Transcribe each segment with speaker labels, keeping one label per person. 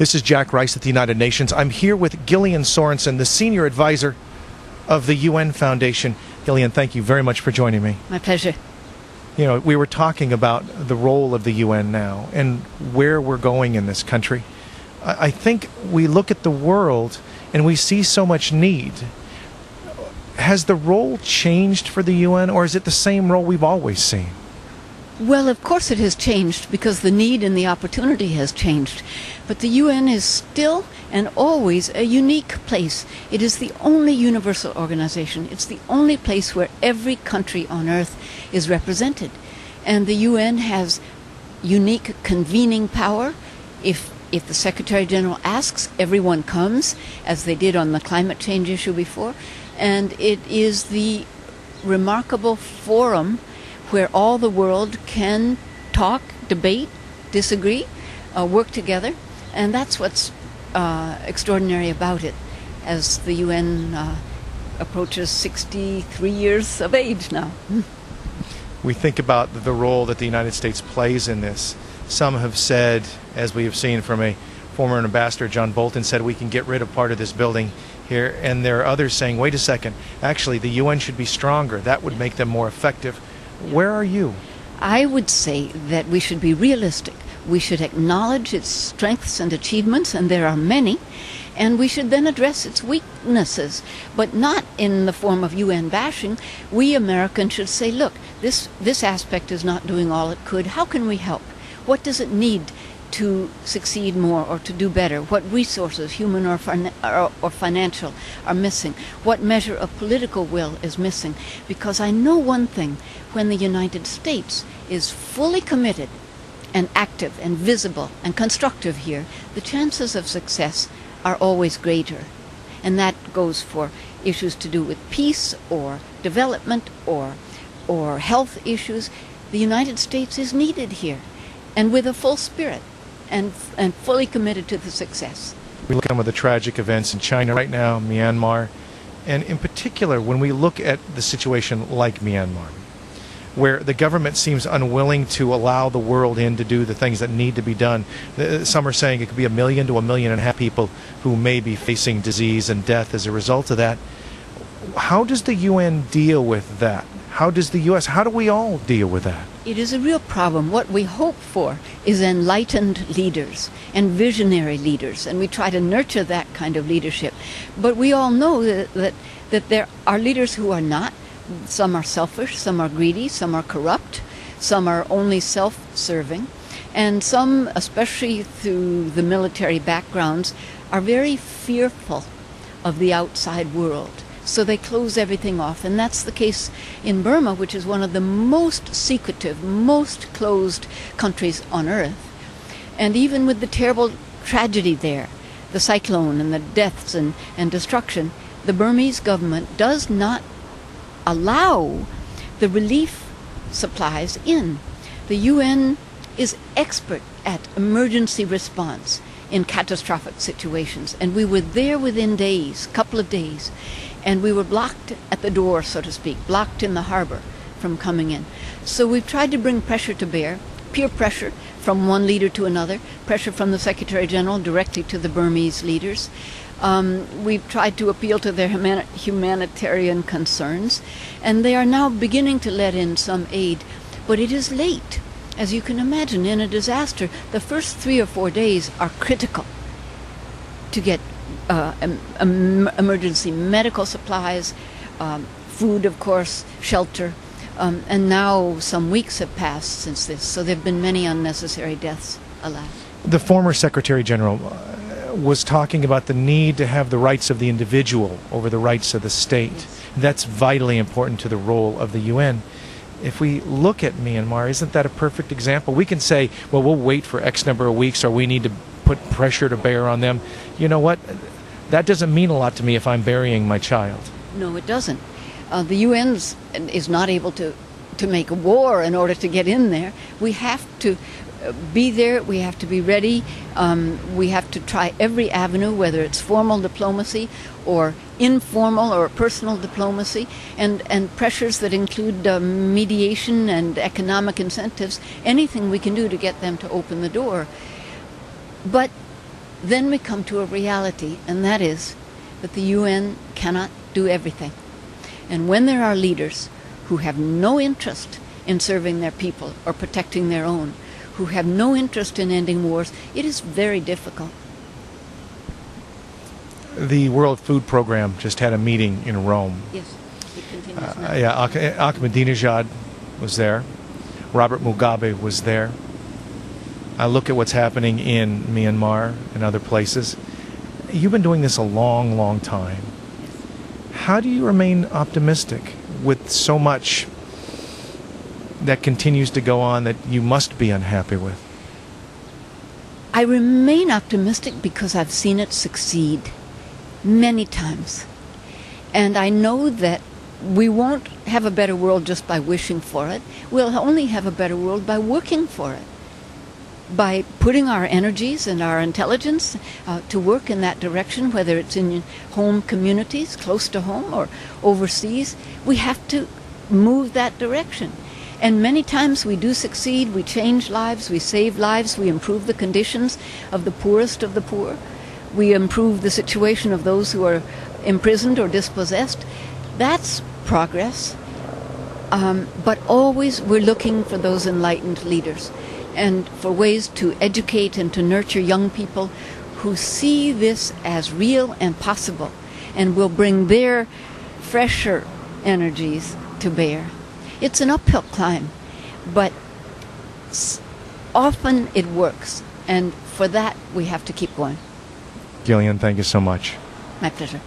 Speaker 1: This is Jack Rice at the United Nations. I'm here with Gillian Sorensen, the Senior Advisor of the UN Foundation. Gillian, thank you very much for joining me.
Speaker 2: My pleasure.
Speaker 1: You know, we were talking about the role of the UN now and where we're going in this country. I think we look at the world and we see so much need. Has the role changed for the UN, or is it the same role we've always seen?
Speaker 2: Well, of course it has changed because the need and the opportunity has changed. But the UN is still and always a unique place. It is the only universal organization. It's the only place where every country on earth is represented. And the UN has unique convening power. If the Secretary General asks, everyone comes, as they did on the climate change issue before. And it is the remarkable forum where all the world can talk, debate, disagree, work together. And that's what's extraordinary about it, as the UN approaches 63 years of age now.
Speaker 1: We think about the role that the United States plays in this. Some have said, as we have seen from a former ambassador, John Bolton, said we can get rid of part of this building here. And there are others saying, wait a second, actually the UN should be stronger. That would make them more effective. Where are you?
Speaker 2: I would say that we should be realistic. We should acknowledge its strengths and achievements, and there are many, and we should then address its weaknesses, but not in the form of UN bashing. We Americans should say, look, this aspect is not doing all it could. How can we help? What does it need to succeed more or to do better? What resources, human or financial, are missing? What measure of political will is missing? Because I know one thing, when the United States is fully committed and active and visible and constructive here, the chances of success are always greater. And that goes for issues to do with peace or development or health issues. The United States is needed here, and with a full spirit and fully committed to the success.
Speaker 1: We look at some of the tragic events in China right now, Myanmar, and in particular when we look at the situation like Myanmar, where the government seems unwilling to allow the world in to do the things that need to be done. Some are saying it could be 1 million to 1.5 million people who may be facing disease and death as a result of that. How does the UN deal with that? How does the U.S., how do we all deal with that?
Speaker 2: It is a real problem. What we hope for is enlightened leaders and visionary leaders, and we try to nurture that kind of leadership. But we all know that there are leaders who are not. Some are selfish, some are greedy, some are corrupt, some are only self-serving, and some, especially through the military backgrounds, are very fearful of the outside world. So they close everything off, and that's the case in Burma, which is one of the most secretive, most closed countries on earth. And even with the terrible tragedy there, the cyclone and the deaths and destruction, the Burmese government does not allow the relief supplies in. The UN is expert at emergency response in catastrophic situations, and we were there within days, couple of days, and we were blocked at the door, so to speak, blocked in the harbor from coming in. So we've tried to bring pressure to bear, peer pressure from one leader to another, pressure from the Secretary General directly to the Burmese leaders. We've tried to appeal to their humanitarian concerns, and they are now beginning to let in some aid, but it is late. As you can imagine, in a disaster, the first 3 or 4 days are critical to get emergency medical supplies, food, of course, shelter, and now some weeks have passed since this, so there have been many unnecessary deaths, alas.
Speaker 1: The former Secretary General was talking about the need to have the rights of the individual over the rights of the state.
Speaker 2: Yes.
Speaker 1: That's vitally important to the role of the UN. If we look at Myanmar, isn't that a perfect example? We can say, well, we'll wait for X number of weeks, or we need to put pressure to bear on them. You know what? That doesn't mean a lot to me if I'm burying my child.
Speaker 2: No, it doesn't. The UN is not able to make a war in order to get in there. We have to be there. We have to be ready. We have to try every avenue, whether it's formal diplomacy or informal or personal diplomacy, and pressures that include mediation and economic incentives, anything we can do to get them to open the door. But then we come to a reality, and that is that the UN cannot do everything. And when there are leaders who have no interest in serving their people or protecting their own, who have no interest in ending wars, it is very difficult.
Speaker 1: The World Food Program just had a meeting in Rome.
Speaker 2: Yes, it continues now.
Speaker 1: Ahmadinejad was there. Robert Mugabe was there. I look at what's happening in Myanmar and other places. You've been doing this a long, long time. How do you remain optimistic with so much that continues to go on that you must be unhappy with?
Speaker 2: I remain optimistic because I've seen it succeed many times. And I know that we won't have a better world just by wishing for it. We'll only have a better world by working for it. By putting our energies and our intelligence to work in that direction, whether it's in home communities, close to home, or overseas, we have to move that direction. And many times we do succeed, we change lives, we save lives, we improve the conditions of the poorest of the poor, we improve the situation of those who are imprisoned or dispossessed. That's progress. But always we're looking for those enlightened leaders and for ways to educate and to nurture young people who see this as real and possible and will bring their fresher energies to bear. It's an uphill climb, but often it works, and for that we have to keep going.
Speaker 1: Gillian, thank you so much.
Speaker 2: My pleasure.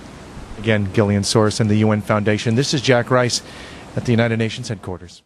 Speaker 1: Again, Gillian Sorensen, the UN Foundation. This is Jack Rice at the United Nations headquarters.